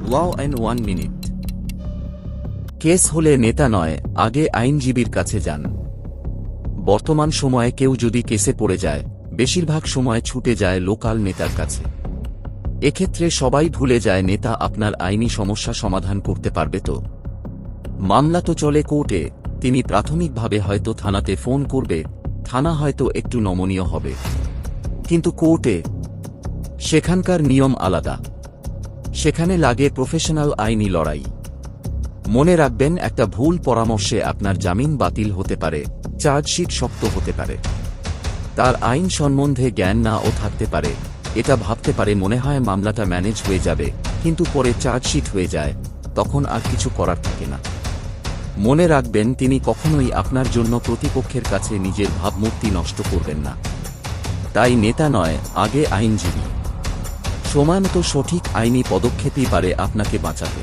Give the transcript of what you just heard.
Law in 1 minute। Case হলে নেতা নয়, আগে আইনজীবীর কাছে যান। বর্তমান সময়ে কেউ যদি কেসে পড়ে যায়, বেশিরভাগ সময় ছুটে যায় লোকাল নেতার কাছে। এক্ষেত্রে সবাই ভুলে যায় নেতা আপনার আইনি সমস্যা সমাধান করতে পারবে তো। মামলা তো চলে কোর্টে, তিনি প্রাথমিকভাবে হয়তো থানাতে ফোন করবে, থানা হয়তো একটু নমনীয় হবে, কিন্তু কোর্টে সেখানকার নিয়ম আলাদা। সেখানে লাগে প্রফেশনাল আইনি লড়াই। মনে রাখবেন, একটা ভুল পরামর্শে আপনার জামিন বাতিল হতে পারে, চার্জশিট শক্ত হতে পারে। তার আইন সম্বন্ধে জ্ঞান নাও থাকতে পারে। এটা ভাবতে পারে মনে হয় মামলাটা ম্যানেজ হয়ে যাবে, কিন্তু পরে চার্জশিট হয়ে যায়, তখন আর কিছু করার থাকে না। মনে রাখবেন, তিনি কখনোই আপনার জন্য প্রতিপক্ষের কাছে নিজের ভাবমূর্তি নষ্ট করবেন না। তাই নেতা নয়, আগে আইনজীবী। সময়মতো সঠিক আইনি পদক্ষেপই পারে আপনাকে বাঁচাতে।